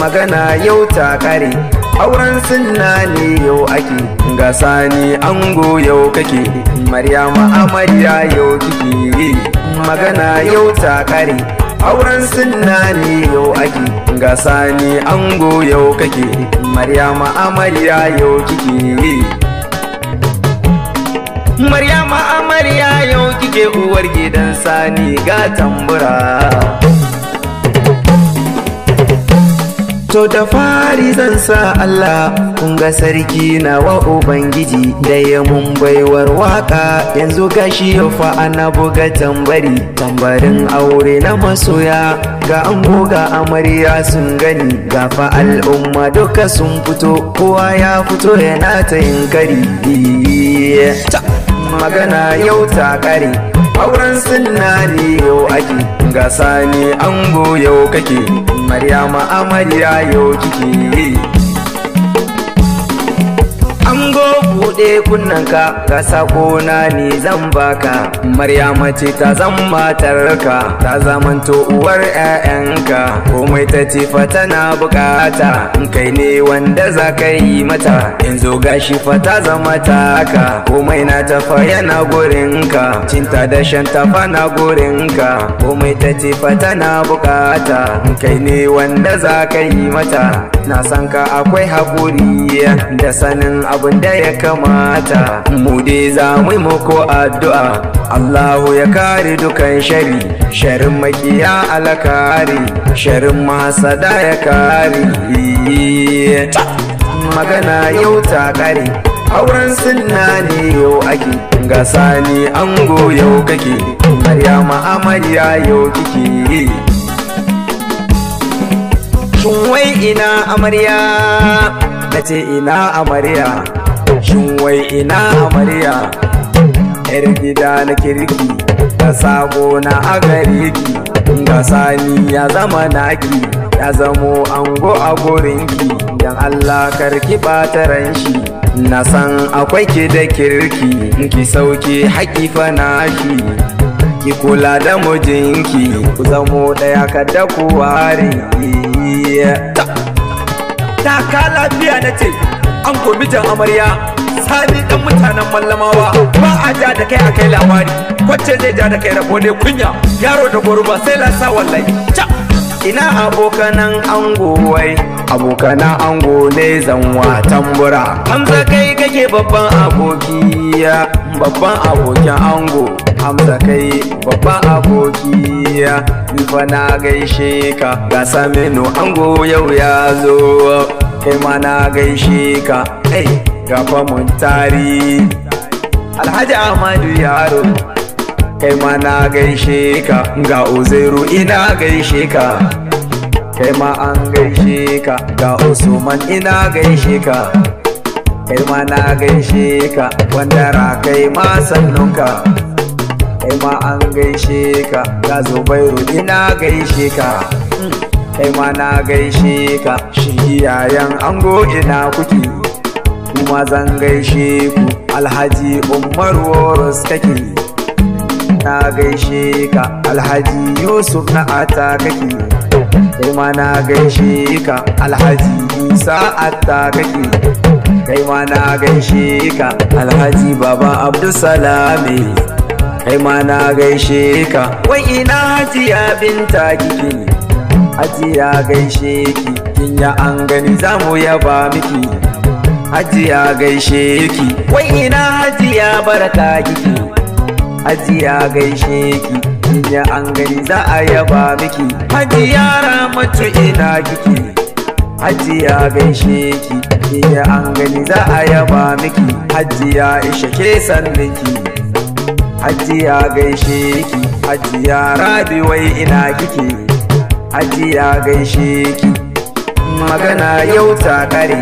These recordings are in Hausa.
magana yau ta kare, auren sunna ne yau ake, ga Sani ango yau kake, Maryama amarya yau kike. Magana yau ta kare, auren sunna ne yau ake, ga Sani ango yau kake, Maryama amarya yau kike. Maryama amarya yau kike, uwar gidan Sani ga tambura. To da fari zan sa Allah, kun ga sarki nawa Ubangiji da ya mun baiwar waka, yanzu gashi yau fa ana buga tambari, tambarin aure na masoya, ga ango ga amarya sun gani, ga fa al'umma duka sun fito, kowa ya fito yana ta yin kari. Magana yau ta kare, auren sunna ne yau ake, ga Sani ango yau kake, Maryama amarya yau kike. Ango buɗe kunnanka, ga sakona ne zan baka, Maryama ce ta zan matarka, ta zamanto uwar 'ya'yanka, komai ta ce fa tana bukata, in kai ne wanda za ka yi mata, yanzu gashi fa ta zama taka, komai na tafa yana gurinka, cinta da shanta fa na gurinka, komai ta ce fa tana bukata, in kai ne wanda za ka yi mata, na san ka akwai haƙuri da sanin abin da ya kamata, mu dai za mu muku addu'a, Allahu ya kare dukan shari, sharin makiya alakari, sharin masada ya kare. Magana yau ta kare, auren sunna ne yau ake, ga Sani ango yau kake, Maryama amarya yau kike. Shin wai ina amarya? Nace ina amarya? Shin wai ina amarya? Yar gida na kirki, da sabo na agariki, ga Sani ya zama naki, ya zamo ango a gurinki, dan Allah karki ɓata ranshi, na san akwai ki da kirki, ki sauke haƙi fa nashi, ki kula da mijinki, ku zamo ɗaya kada ku ware. Ta ka lafiya na ce, an gomi jan amarya, Sani dan mutanen mallamawa, ba a ja da kai a kai labari, wacce zai ja da kai rabo ne kunya, yaro da goruba sai lasa wallahi. Ina abokanan ango wai, abokanan ango ne zanwa tambura, Hamza kai kake babban abokiya, babban abokin ango, Hamza kai babban abokiya, ni fa na gaishe ka, ga Saminu ango yau ya zo, kai ma na gaishe ka, ga fa mun tari, Alhaji Ahmadu Yaro, kai ma na gaishe ka, ga Uzairu ina gaishe ka, kai ma an gaishe ka, ga Usman ina gaishe ka, kai ma na gaishe ka, Wandara kai ma sannunka, kai ma an gaishe ka, ga Zubairu ina gaishe ka, kai ma na gaishe ka, shi yayan ango ina kuke, kuma zan gaishe ku, Alhaji Umar Woros kake, na gaishe ka, Alhaji Yusuf na ata kake, kai ma na gaishe ka, Alhaji Isa atta kake, kai ma na gaishe ka, Alhaji Baba Abdulsalami, kai ma na gaishe ka. Wai ina Hajiya Binta kike? Hajiya gaishe ki, kin ya an gani zamu yaba miki, Hajiya gaishe ki. Wai ina Hajiya Baraka kike? Hajiya gaishe ki, kin ya an gani za a yaba miki, Hajiya Ramatu ina kike? Hajiya gaishe ki, kin ya an gani za a yaba miki, Hajiya Isha ke sanninki, Hajiya gaishe ki, Hajiya Rabi wai ina kike? Hajiya gaishe ki. Magana yau ta kare,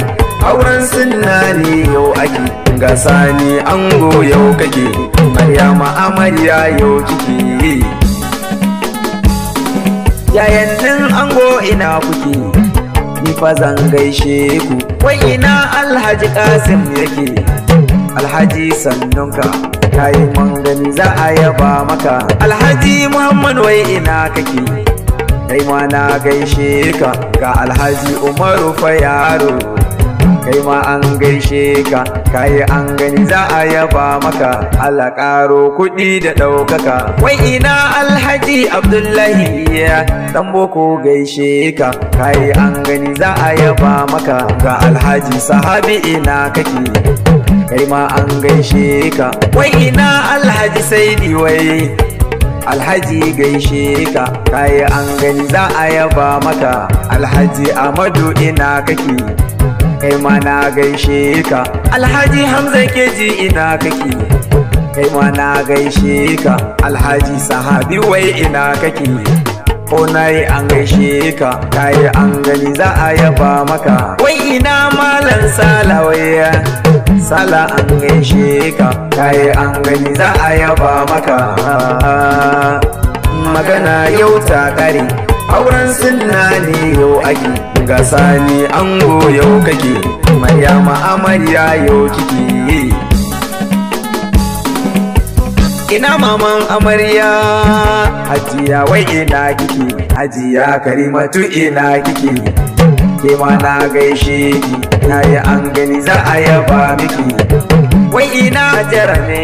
auren sunna ne yau ake, ga Sani ango yau kake, Maryama amarya yau kike. Yayannin ango ina kuke? Ni fa zan gaishe ku. Wai ina Alhaji Kasim yake? Alhaji sannunka, kayi mangani za a yaba maka. Alhaji Muhammad wai ina kake? kai ma na gaishe ka ga Alhaji Umaru fa yaro kai ma an gaishe ka kayi an gani za a yaba maka Allah karo kuɗi da ɗaukaka wai ina Alhaji Abdullahi dan boko gaishe ka kayi an gani za a yaba maka ga Alhaji Sahabi ina kake kai ma an gaishe ka wai ina Alhaji Saidi wai Alhaji gaishe ka kayi an gani za a yaba maka Alhaji Amadu ina kake kai ma na gaishe ka Alhaji Hamza keji ina kake kai ma na gaishe ka Alhaji Sahabi wai ina kake ko nayi an gaishe ka kayi an gani za a yaba maka wai ina Malam Sala wai Sala an gaishe ka kayi an gani za a yaba maka magana yau ta kare auren sunna ne yau ake ga Sani ango yau kake Maryama amarya yau kike ina maman amarya Hajiya wai ina kike Hajiya Karimatu ina kike ke ma na gaishe ki nayi an gani za a yaba miki wai ina Hajara ne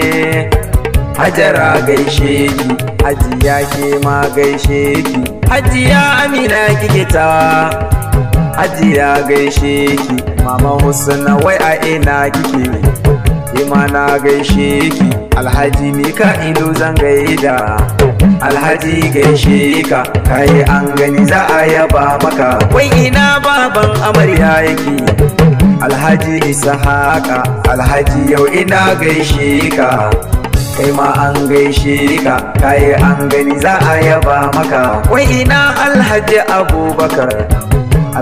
Hajara gaishe ki Hajiya ke ma gaishe ki Hajiya Amina kike ta Hajiya gaishe ki Mama Husna wai a ina kike ke ma na gaishe ki Alhaji Mika'ilu zan gaida Alhaji gaishe ka kai an gani za a yaba maka wai ina baban amarya yake Alhaji Ishaqa Alhaji yau ina gaishe ka kai ma an gaishe ka kai an gani za a yaba maka wai ina Alhaji Abubakar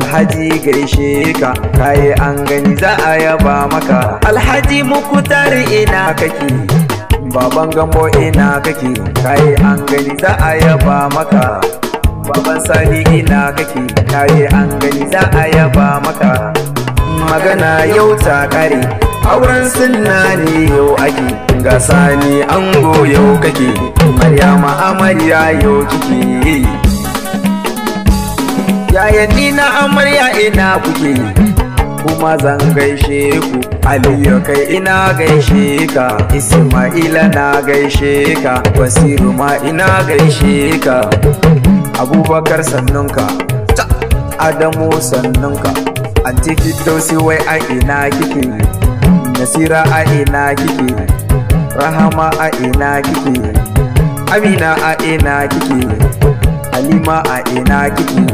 Alhaji gaishe ka kai an gani za a yaba maka Alhaji Mukutar ina kake Baban Gambo ina kake kai an gani za a yaba maka Baban Sani ina kake kai an gani za a yaba maka magana yau ta kare auren sunna ne yau ake ga Sani ango yau kake Maryama amarya yau kike yayanni na amarya ina kuke kuma zan gaishe ku Aliyu kai ina gaishe ka Isma'ila na gaishe ka Basiru ma ina gaishe ka Abubakar sannunka Adamu sannunka Anti Firdausi wai a ina kike Nasira a ina kike Rahama a ina kike Amina a ina kike Halima a ina kike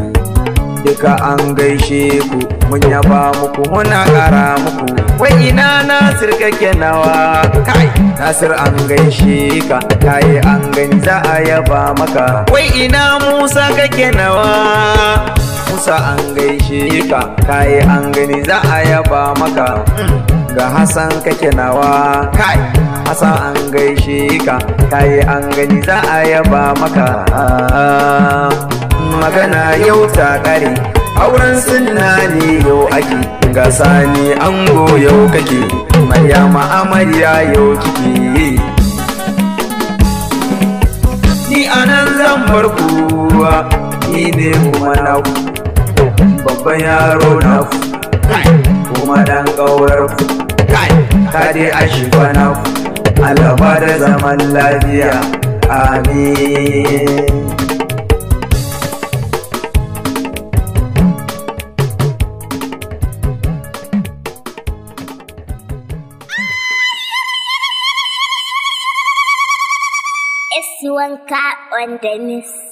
duka an gaishe ku mun yaba muku muna kara muku wai ina Nasir kake nawa kai Nasir an gaishe ka kai an gani za a yaba maka wai ina Musa kake nawa Musa an gaishe ka kai an gani za a yaba maka ga Hassan kake nawa kai Hassan an gaishe ka kai an gani za a yaba maka magana yau ta kare auren sunna ne yau ake ga Sani ango yau kake Maryama amarya yau kike ni anan zan bar ku ni ne kuma na ku babban yaro na ku kuma dan kaurar ku ka dai a shifa na ku Allah ba da zaman lafiya amin Wanka on the miss.